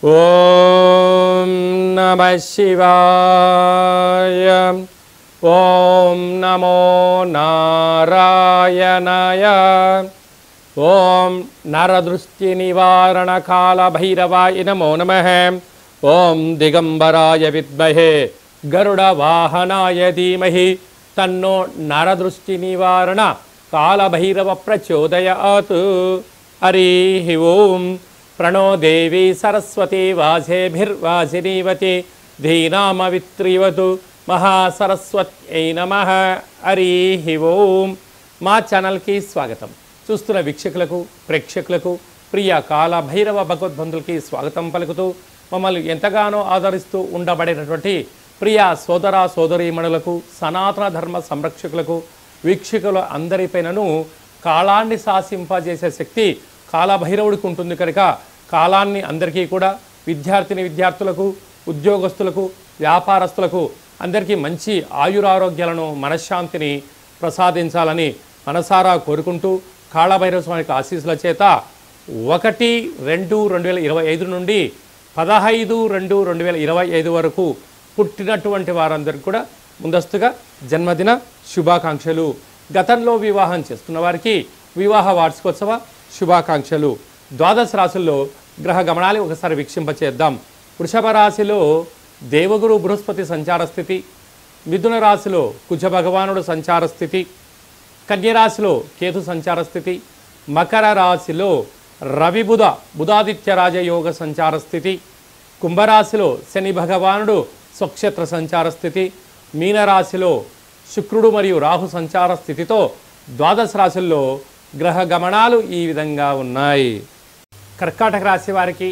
ఓం నమః శివాయ. ఓం నమో నారాయణాయ. ఓం నరదృష్టి నివారణ కాల భైరవాయ నమో నమః. ఓం దిగంబరాయ విద్మహే గరుడ వాహనాయ ధీమహి తన్నో నరదృష్టి నివారణ కాల భైరవ ప్రచోదయాత్. హరి ఓం. ప్రణో దేవి సరస్వతి వాజేభిర్వాజినీవతి ధీనామవిత్రీవతు మహాసరస్వత్యై నమః. హరి ఓం. మా ఛానల్కి స్వాగతం. చూస్తున్న వీక్షకులకు ప్రేక్షకులకు ప్రియ కాల భైరవ భగవద్బంధులకి స్వాగతం పలుకుతూ మమ్మల్ని ఎంతగానో ఆదరిస్తూ ఉండబడినటువంటి ప్రియ సోదర సోదరీమణులకు సనాతన ధర్మ సంరక్షకులకు వీక్షకుల అందరిపైనను కాలాన్ని శాసింపజేసే శక్తి కాలభైరవుడికి ఉంటుంది కనుక కాలాన్ని అందరికీ కూడా విద్యార్థులకు ఉద్యోగస్తులకు వ్యాపారస్తులకు అందరికీ మంచి ఆయురారోగ్యాలను మనశ్శాంతిని ప్రసాదించాలని మనసారా కోరుకుంటూ కాళభైరవ స్వామికి ఆశీస్సుల చేత 1-2-2025 నుండి 15-2-2025 వరకు పుట్టినటువంటి వారందరికీ కూడా ముందస్తుగా జన్మదిన శుభాకాంక్షలు. గతంలో వివాహం చేస్తున్న వారికి వివాహ వార్షికోత్సవ శుభాకాంక్షలు. ద్వాదశ రాశుల్లో గ్రహ గమనాలు ఒకసారి వీక్షింపచేద్దాం. వృషభ రాశిలో దేవగురు బృహస్పతి సంచార స్థితి, మిథున రాశిలో కుజ భగవానుడు సంచార స్థితి, కన్యరాశిలో కేతు సంచార స్థితి, మకర రాశిలో రవి బుధాదిత్య రాజయోగ సంచార స్థితి, కుంభరాశిలో శని భగవానుడు స్వక్షేత్ర సంచార స్థితి, మీనరాశిలో శుక్రుడు మరియు రాహు సంచార స్థితితో ద్వాదశ రాశుల్లో గ్రహ గమనాలు ఈ విధంగా ఉన్నాయి. కర్కాటక రాశి వారికి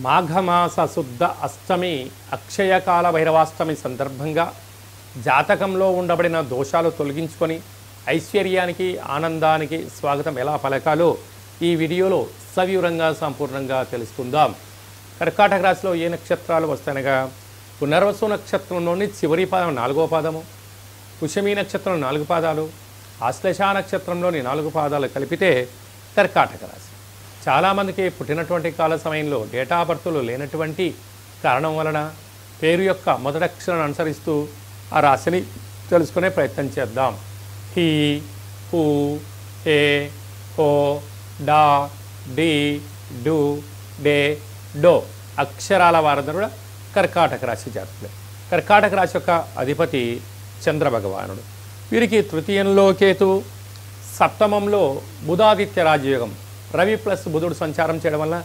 మాఘమాస శుద్ధ అష్టమి అక్షయకాల భైరవాష్టమి సందర్భంగా జాతకంలో ఉండబడిన దోషాలు తొలగించుకొని ఐశ్వర్యానికి ఆనందానికి స్వాగతం ఎలా పలకాలో ఈ వీడియోలో సవివరంగా సంపూర్ణంగా తెలుసుకుందాం. కర్కాటక రాశిలో ఏ నక్షత్రాలు వస్తాయనగా పునర్వసు నక్షత్రంలోని చివరి పాదం 4వ పాదము, పుష్యమీ నక్షత్రం 4 పాదాలు, ఆశ్లేష నక్షత్రంలోని 4 పాదాలు కలిపితే కర్కాటక రాశి. చాలామందికి పుట్టినటువంటి కాల సమయంలో డేటా బర్తులు లేనటువంటి కారణం వలన పేరు యొక్క మొదటి అక్షరాన్ని అనుసరిస్తూ ఆ రాశిని తెలుసుకునే ప్రయత్నం చేద్దాం. హి, హు, హే, హో, డా, డి, డు, డే, డో అక్షరాల వారందరూ కూడా కర్కాటక రాశి జాతకులే. కర్కాటక రాశి యొక్క అధిపతి చంద్ర భగవానుడు. వీరికి తృతీయంలో కేతు, సప్తమంలో బుధాదిత్య రాజయోగం, రవి ప్లస్ బుధుడు సంచారం చేయడం వల్ల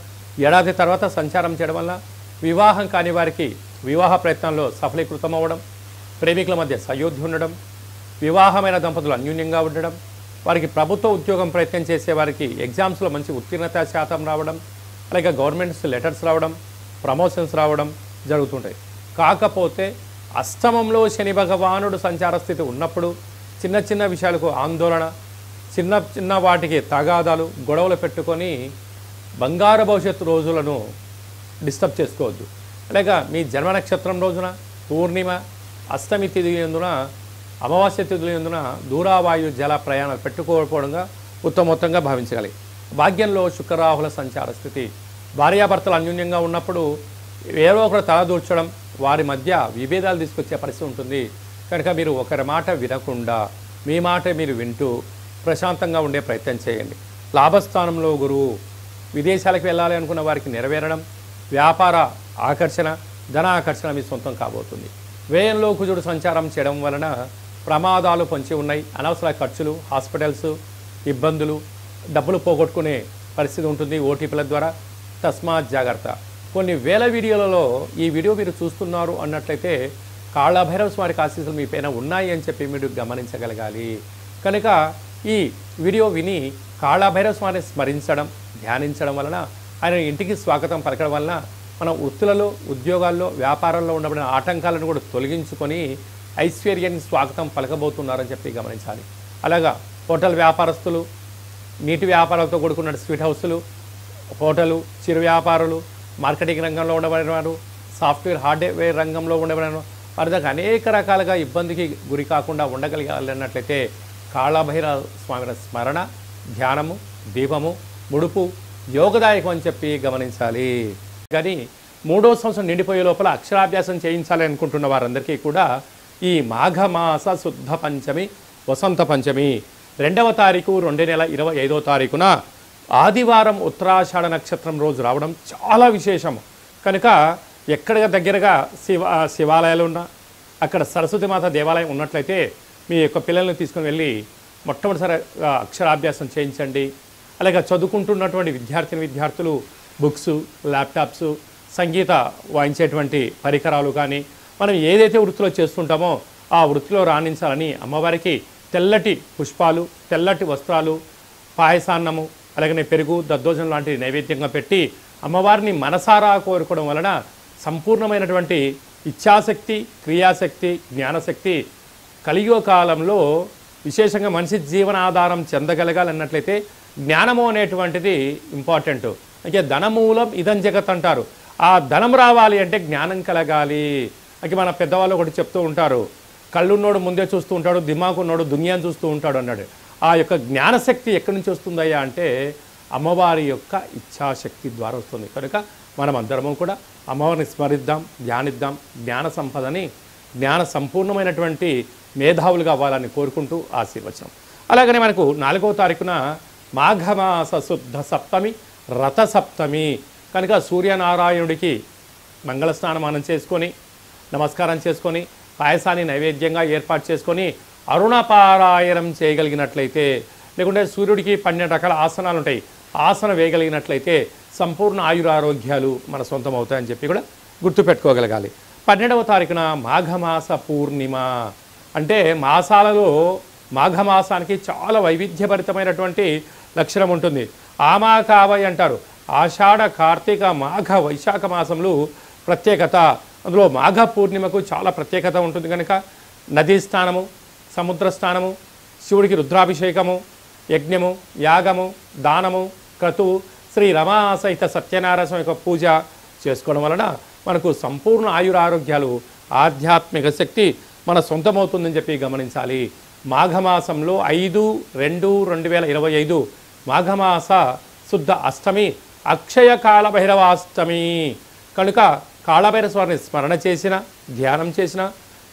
ఏడాది తర్వాత సంచారం చేయడం వల్ల వివాహం కాని వారికి వివాహ ప్రయత్నాల్లో సఫలీకృతం అవ్వడం, ప్రేమికుల మధ్య సయోధ్య ఉండడం, వివాహమైన దంపతులు అన్యూన్యంగా ఉండడం, వారికి ప్రభుత్వ ఉద్యోగం ప్రయత్నం చేసే వారికి ఎగ్జామ్స్లో మంచి ఉత్తీర్ణత శాతం రావడం, అలాగే గవర్నమెంట్స్ లెటర్స్ రావడం, ప్రమోషన్స్ రావడం జరుగుతుంటాయి. కాకపోతే అష్టమంలో శని భగవానుడు సంచార స్థితి ఉన్నప్పుడు చిన్న చిన్న విషయాలకు ఆందోళన, చిన్న చిన్న వాటికి తగాదాలు, గొడవలు పెట్టుకొని బంగారు భవిష్యత్తు రోజులను డిస్టర్బ్ చేసుకోవద్దు. అలాగే మీ జన్మ నక్షత్రం రోజున పూర్ణిమ, అష్టమి తిథి ఎందున, అమావాస్య తిథుల ఎందున దూరావాయు జల ప్రయాణాలు పెట్టుకోకపోవడంగా ఉత్తమోత్తంగా భావించగలిగి. భాగ్యంలో శుక్రరాహుల సంచార స్థితి. భార్యాభర్తలు అన్యూన్యంగా ఉన్నప్పుడు ఏదో ఒకరు తలదూర్చడం, వారి మధ్య విభేదాలు తీసుకొచ్చే పరిస్థితి ఉంటుంది. కనుక మీరు ఒకరి మాట వినకుండా మీ మాట మీరు వింటూ ప్రశాంతంగా ఉండే ప్రయత్నం చేయండి. లాభస్థానంలో గురువు. విదేశాలకు వెళ్ళాలి అనుకున్న వారికి నెరవేరడం, వ్యాపార ఆకర్షణ, ధన ఆకర్షణ మీ సొంతం కాబోతుంది. వ్యయంలో కుజుడు సంచారం చేయడం వలన ప్రమాదాలు పొంచి ఉన్నాయి. అనవసర ఖర్చులు, హాస్పిటల్స్, ఇబ్బందులు, డబ్బులు పోగొట్టుకునే పరిస్థితి ఉంటుంది ఓటీపీల ద్వారా. తస్మాత్ జాగ్రత్త. కొన్ని వేల వీడియోలలో ఈ వీడియో మీరు చూస్తున్నారు అన్నట్లయితే కాళభైరవ స్వామి ఆశీస్సులు మీ పైన ఉన్నాయి అని చెప్పి మీరు గమనించగలగాలి. కనుక ఈ వీడియో విని కాళభైరవ స్వామిని స్మరించడం, ధ్యానించడం వలన ఆయన ఇంటికి స్వాగతం పలకడం వలన మన వృత్తులలో, ఉద్యోగాల్లో, వ్యాపారంలో ఉండబడిన ఆటంకాలను కూడా తొలగించుకొని ఐశ్వర్యాన్ని స్వాగతం పలకబోతున్నారని చెప్పి గమనించాలి. అలాగా హోటల్ వ్యాపారస్తులు, నీటి వ్యాపారాలతో కూడుకున్న స్వీట్ హౌస్లు, హోటలు, చిరు వ్యాపారులు, మార్కెటింగ్ రంగంలో ఉండబడిన వారు, సాఫ్ట్వేర్ హార్డ్వేర్ రంగంలో ఉండబడిన వారి దగ్గర అనేక రకాలుగా ఇబ్బందికి గురి కాకుండా ఉండగలిగాలన్నట్లయితే కాళభైరవ స్వామి స్మరణ, ధ్యానము, దీపము, ముడుపు యోగదాయకం అని చెప్పి గమనించాలి. కానీ 3వ సంవత్సరం నిండిపోయే లోపల అక్షరాభ్యాసం చేయించాలి అనుకుంటున్న వారందరికీ కూడా ఈ మాఘమాస శుద్ధ పంచమి వసంత పంచమి 2వ తారీఖు 2 నెల 25వ తారీఖున ఆదివారం ఉత్తరాషాఢ నక్షత్రం రోజు రావడం చాలా విశేషం. కనుక ఎక్కడ దగ్గరగా శివాలయాలు ఉన్నా, అక్కడ సరస్వతి మాత దేవాలయం ఉన్నట్లయితే మీ యొక్క పిల్లల్ని తీసుకుని వెళ్ళి మొట్టమొదటిసారి అక్షరాభ్యాసం చేయించండి. అలాగే చదువుకుంటున్నటువంటి విద్యార్థులు బుక్స్, ల్యాప్టాప్స్, సంగీత వాయించేటువంటి పరికరాలు కానీ మనం ఏదైతే వృత్తిలో చేస్తుంటామో ఆ వృత్తిలో రాణించాలని అమ్మవారికి తెల్లటి పుష్పాలు, తెల్లటి వస్త్రాలు, పాయసాన్నము, అలాగనే పెరుగు, దద్దోజనం లాంటి నైవేద్యంగా పెట్టి అమ్మవారిని మనసారా కోరుకోవడం వలన సంపూర్ణమైనటువంటి ఇచ్ఛాశక్తి, క్రియాశక్తి, జ్ఞానశక్తి కలియుగ కాలంలో విశేషంగా మనిషి జీవనాధారం చెందగలగాలన్నట్లయితే జ్ఞానము అనేటువంటిది ఇంపార్టెంట్. అంటే ధనమూలం ఇదం జగత్ అంటారు. ఆ ధనం రావాలి అంటే జ్ఞానం కలగాలి. అంటే మన పెద్దవాళ్ళు ఒకటి చెప్తూ ఉంటారు, కళ్ళున్నోడు ముందే చూస్తూ ఉంటాడు, దిమాకున్నోడు దునియాను చూస్తూ ఉంటాడు అన్నాడు. ఆ యొక్క జ్ఞానశక్తి ఎక్కడి నుంచి వస్తుందయ్యా అంటే అమ్మవారి యొక్క ఇచ్ఛాశక్తి ద్వారా వస్తుంది. కనుక మనం అందరము కూడా అమ్మవారిని స్మరిద్దాం, ధ్యానిద్దాం, జ్ఞాన సంపదని, జ్ఞాన సంపూర్ణమైనటువంటి మేధావులుగా అవ్వాలని కోరుకుంటూ ఆశీర్వచనం. అలాగనే మనకు 4వ తారీఖున మాఘమాస శుద్ధ సప్తమి, రథ సప్తమి. కనుక సూర్యనారాయణుడికి మంగళ స్నానమానం చేసుకొని, నమస్కారం చేసుకొని, పాయసాన్ని నైవేద్యంగా ఏర్పాటు చేసుకొని అరుణపారాయణం చేయగలిగినట్లయితే, లేకుంటే సూర్యుడికి 12 రకాల ఆసనాలు ఉంటాయి, ఆసనం వేయగలిగినట్లయితే సంపూర్ణ ఆయురారోగ్యాలు మన సొంతం అవుతాయని చెప్పి కూడా గుర్తుపెట్టుకోగలగాలి. 12వ తారీఖున మాఘమాస పూర్ణిమ. అంటే మాసాలలో మాఘమాసానికి చాలా వైవిధ్యభరితమైనటువంటి లక్షణం ఉంటుంది. ఆమాకావై అంటారు. ఆషాఢ, కార్తీక, మాఘ, వైశాఖ మాసంలో ప్రత్యేకత. అందులో మాఘ పూర్ణిమకు చాలా ప్రత్యేకత ఉంటుంది. కనుక నదీ స్నానము, సముద్ర స్నానము, శివుడికి రుద్రాభిషేకము, యజ్ఞము, యాగము, దానము, క్రతువు, శ్రీ రమా సహిత సత్యనారాయణ యొక్క పూజ చేసుకోవడం వలన మనకు సంపూర్ణ ఆయురారోగ్యాలు, ఆధ్యాత్మిక శక్తి మన సొంతమవుతుందని చెప్పి గమనించాలి. మాఘమాసంలో 5/2/2025 మాఘమాస శుద్ధ అష్టమి అక్షయ కాళభైరవాష్టమి. కనుక కాళభైరవ స్వామిని స్మరణ చేసిన, ధ్యానం చేసిన,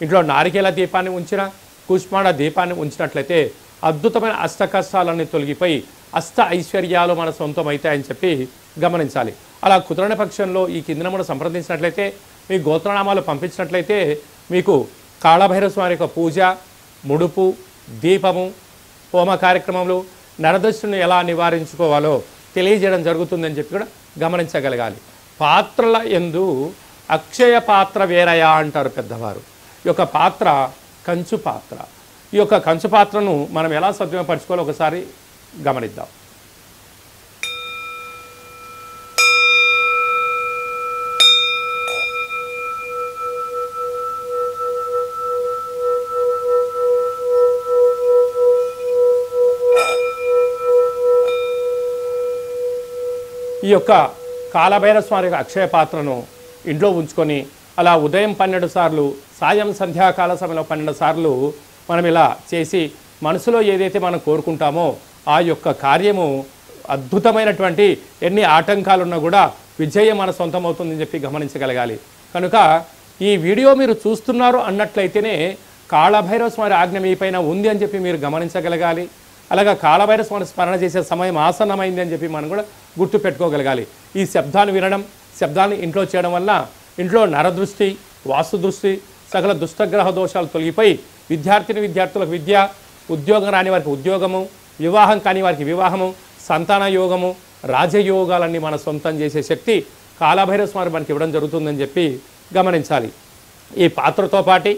ఇంట్లో నారికేల దీపాన్ని ఉంచిన, కుష్మాండ దీపాన్ని ఉంచినట్లయితే అద్భుతమైన అష్ట కష్టాలన్నీ తొలగిపోయి అష్ట ఐశ్వర్యాలు మన సొంతం అవుతాయని చెప్పి గమనించాలి. అలా కుదరని పక్షంలో ఈ కింద మనం సంప్రదించినట్లయితే, మీ గోత్రనామాలు పంపించినట్లయితే మీకు కాళభైరవ స్వామి యొక్క పూజ, ముడుపు, దీపము, హోమ కార్యక్రమంలో నరదృష్టిని ఎలా నివారించుకోవాలో తెలియజేయడం జరుగుతుందని చెప్పి కూడా గమనించగలగాలి. పాత్రల యందు అక్షయ పాత్ర వేరయా అంటారు పెద్దవారు. ఈ యొక్క పాత్ర కంచు పాత్ర. ఈ యొక్క కంచు పాత్రను మనం ఎలా సద్వినియోగపరచుకోవాలో ఒకసారి గమనిద్దాం. ఈ యొక్క కాళభైరవ స్వామి యొక్క అక్షయ పాత్రను ఇంట్లో ఉంచుకొని అలా ఉదయం 12 సార్లు, సాయం సంధ్యాకాల సమయంలో 12 సార్లు మనం ఇలా చేసి మనసులో ఏదైతే మనం కోరుకుంటామో ఆ యొక్క కార్యము అద్భుతమైనటువంటి ఎన్ని ఆటంకాలున్నా కూడా విజయం మన సొంతం అవుతుందని చెప్పి గమనించగలగాలి. కనుక ఈ వీడియో మీరు చూస్తున్నారు అన్నట్లయితేనే కాళభైరవ స్వామి ఆజ్ఞ మీ పైన ఉంది అని చెప్పి మీరు గమనించగలగాలి. అలాగా కాళభైరవ స్వామి స్మరణ చేసే సమయం ఆసన్నమైంది అని చెప్పి మనం కూడా గుర్తుపెట్టుకోగలగాలి. ఈ శబ్దాన్ని వినడం, శబ్దాన్ని ఇంట్లో చేయడం వల్ల ఇంట్లో నరదృష్టి, వాస్తు దృష్టి, సకల దుష్టగ్రహ దోషాలు తొలగిపోయి విద్యార్థులకు విద్య, ఉద్యోగం రాని వారికి ఉద్యోగము, వివాహం కాని వారికి వివాహము, సంతాన యోగము, రాజయోగాలన్నీ మన సొంతం చేసే శక్తి కాళభైరవ స్వామి మనకి ఇవ్వడం జరుగుతుందని చెప్పి గమనించాలి. ఈ పాత్రతో పాటు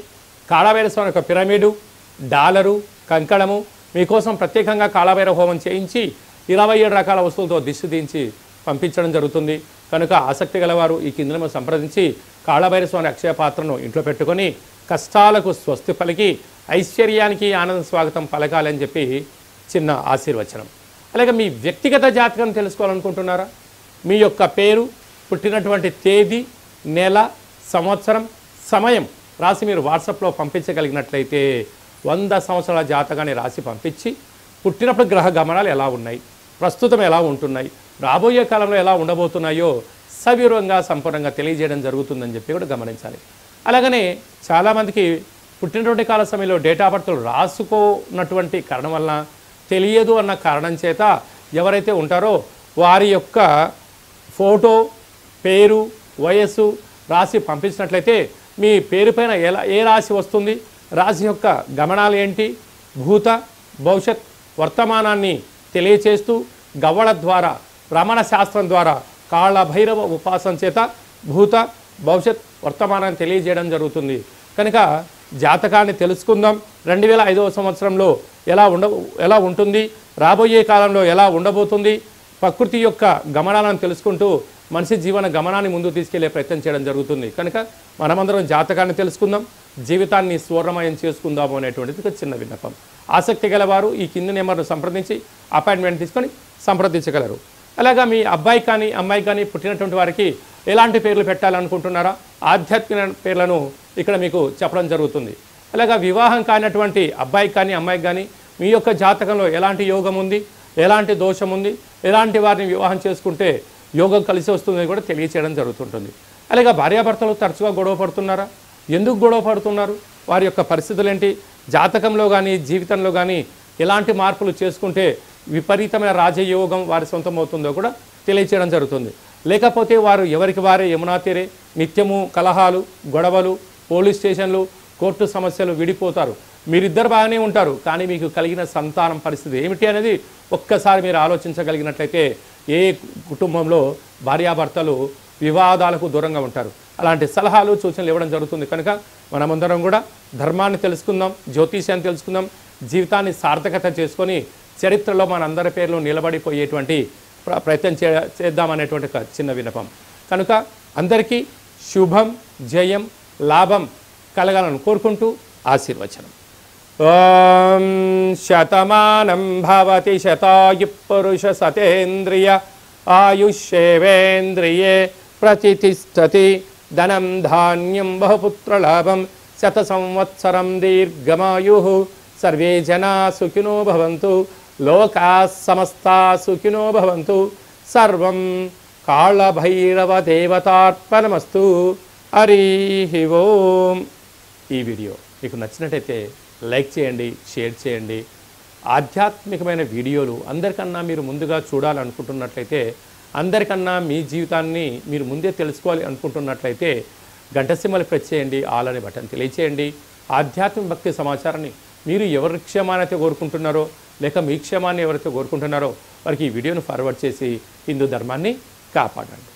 కాళభైరవ స్వామి యొక్క పిరమిడు, డాలరు, కంకణము మీకోసం ప్రత్యేకంగా కాళభైరవ హోమం చేయించి 27 రకాల వస్తువులతో దిష్టి దించి పంపించడం జరుగుతుంది. కనుక ఆసక్తి గలవారు ఈ కింద సంప్రదించి కాళభైరవ స్వామి అక్షయ పాత్రను ఇంట్లో పెట్టుకొని కష్టాలకు స్వస్తి పలికి ఐశ్వర్యానికి ఆనంద స్వాగతం పలకాలని చెప్పి చిన్న ఆశీర్వచనం. అలాగే మీ వ్యక్తిగత జాతకం తెలుసుకోవాలనుకుంటున్నారా? మీ యొక్క పేరు, పుట్టినటువంటి తేదీ, నెల, సంవత్సరం, సమయం రాసి మీరు వాట్సాప్లో పంపించగలిగినట్లయితే 100 సంవత్సరాల జాతకాన్ని రాసి పంపించి పుట్టినప్పుడు గ్రహ గమనాలు ఎలా ఉన్నాయి, ప్రస్తుతం ఎలా ఉంటున్నాయి, రాబోయే కాలంలో ఎలా ఉండబోతున్నాయో సవివరంగా సంపూర్ణంగా తెలియజేయడం జరుగుతుందని చెప్పి కూడా గమనించాలి. అలాగనే చాలామందికి పుట్టినటువంటి కాల సమయంలో డేట్ ఆఫ్ బర్త్లు రాసుకోనటువంటి కారణం వలన తెలియదు అన్న కారణం చేత ఎవరైతే ఉంటారో వారి యొక్క ఫోటో, పేరు, వయస్సు రాసి పంపించినట్లయితే మీ పేరు పైన ఏ రాశి వస్తుంది, రాశి యొక్క గమనాలు ఏంటి, భూత భవిష్యత్ వర్తమానాన్ని తెలియచేస్తూ గవ్వల ద్వారా రమణ శాస్త్రం ద్వారా కాళ్ళ భైరవ ఉపాసన చేత భూత భవిష్యత్ వర్తమానాన్ని తెలియజేయడం జరుగుతుంది. కనుక జాతకాన్ని తెలుసుకుందాం. 2005వ సంవత్సరంలో ఎలా ఉంటుంది, రాబోయే కాలంలో ఎలా ఉండబోతుంది, ప్రకృతి యొక్క గమనాలను తెలుసుకుంటూ మనిషి జీవన గమనాన్ని ముందుకు తీసుకెళ్లే ప్రయత్నం చేయడం జరుగుతుంది. కనుక మనమందరం జాతకాన్ని తెలుసుకుందాం, జీవితాన్ని స్వర్ణమయం చేసుకుందాము అనేటువంటిది ఒక చిన్న విన్నపం. ఆసక్తి గలవారు ఈ కింది నెంబర్ను సంప్రదించి అపాయింట్మెంట్ తీసుకొని సంప్రదించగలరు. అలాగా మీ అబ్బాయి కానీ అమ్మాయి కానీ పుట్టినటువంటి వారికి ఎలాంటి పేర్లు పెట్టాలనుకుంటున్నారా, ఆధ్యాత్మిక పేర్లను ఇక్కడ మీకు చెప్పడం జరుగుతుంది. అలాగా వివాహం కానటువంటి అబ్బాయి కానీ అమ్మాయి కానీ మీ యొక్క జాతకంలో ఎలాంటి యోగం ఉంది, ఎలాంటి దోషం ఉంది, ఎలాంటి వారిని వివాహం చేసుకుంటే యోగం కలిసి వస్తుందని కూడా తెలియచేయడం జరుగుతుంటుంది. అలాగే భార్యాభర్తలు తరచుగా గొడవ పడుతున్నారా, ఎందుకు గొడవ పడుతున్నారు, వారి యొక్క పరిస్థితులు ఏంటి, జాతకంలో కానీ జీవితంలో కానీ ఎలాంటి మార్పులు చేసుకుంటే విపరీతమైన రాజయోగం వారి సొంతం అవుతుందో కూడా తెలియచేయడం జరుగుతుంది. లేకపోతే వారు ఎవరికి వారే యమునా తీరే నిత్యము కలహాలు, గొడవలు, పోలీస్ స్టేషన్లు, కోర్టు సమస్యలు, విడిపోతారు. మీరిద్దరు బాగానే ఉంటారు, కానీ మీకు కలిగిన సంతానం పరిస్థితి ఏమిటి అనేది ఒక్కసారి మీరు ఆలోచించగలిగినట్లయితే ఏ కుటుంబంలో భార్యాభర్తలు వివాదాలకు దూరంగా ఉంటారు. అలాంటి సలహాలు సూచనలు ఇవ్వడం జరుగుతుంది. కనుక మనమందరం కూడా ధర్మాన్ని తెలుసుకుందాం, జ్యోతిష్యాన్ని తెలుసుకుందాం, జీవితాన్ని సార్థకత చేసుకొని చరిత్రలో మనందరి పేర్లు నిలబడిపోయేటువంటి ప్రయత్నం చేద్దామనేటువంటి ఒక చిన్న విన్నపం. కనుక అందరికీ శుభం, జయం, లాభం కలగాలని కోరుకుంటూ ఆశీర్వచనం. ఓం శతమానం భవతి శతాయు పురుష సతేంద్రియ ఆయుష్యేవేంద్రియే ప్రతిష్టతి ధనం ధాన్యం బహుపుత్రలాభం శత సంవత్సరం దీర్ఘమాయు సర్వే జనా సుఖినో భవంతు లోకా సమస్తా సుఖినో భవంతు సర్వం కాళభైరవ దేవతార్పణమస్తు. హరి ఓం. ఈ వీడియో మీకు నచ్చినట్టయితే లైక్ చేయండి, షేర్ చేయండి. ఆధ్యాత్మికమైన వీడియోలు అందరికన్నా మీరు ముందుగా చూడాలనుకుంటున్నట్లయితే, అందరికన్నా మీ జీవితాన్ని మీరు ముందే తెలుసుకోవాలి అనుకుంటున్నట్లయితే గంట సింబల్ ప్రెస్ చేయండి, ఆల్ అనే బటన్ తెలియచేయండి. ఆధ్యాత్మిక భక్తి సమాచారాన్ని మీరు ఎవరి క్షేమాన్ని అయితే కోరుకుంటున్నారో, లేక మీ క్షేమాన్ని ఎవరైతే కోరుకుంటున్నారో వారికి ఈ వీడియోను ఫార్వర్డ్ చేసి హిందూ ధర్మాన్ని కాపాడండి.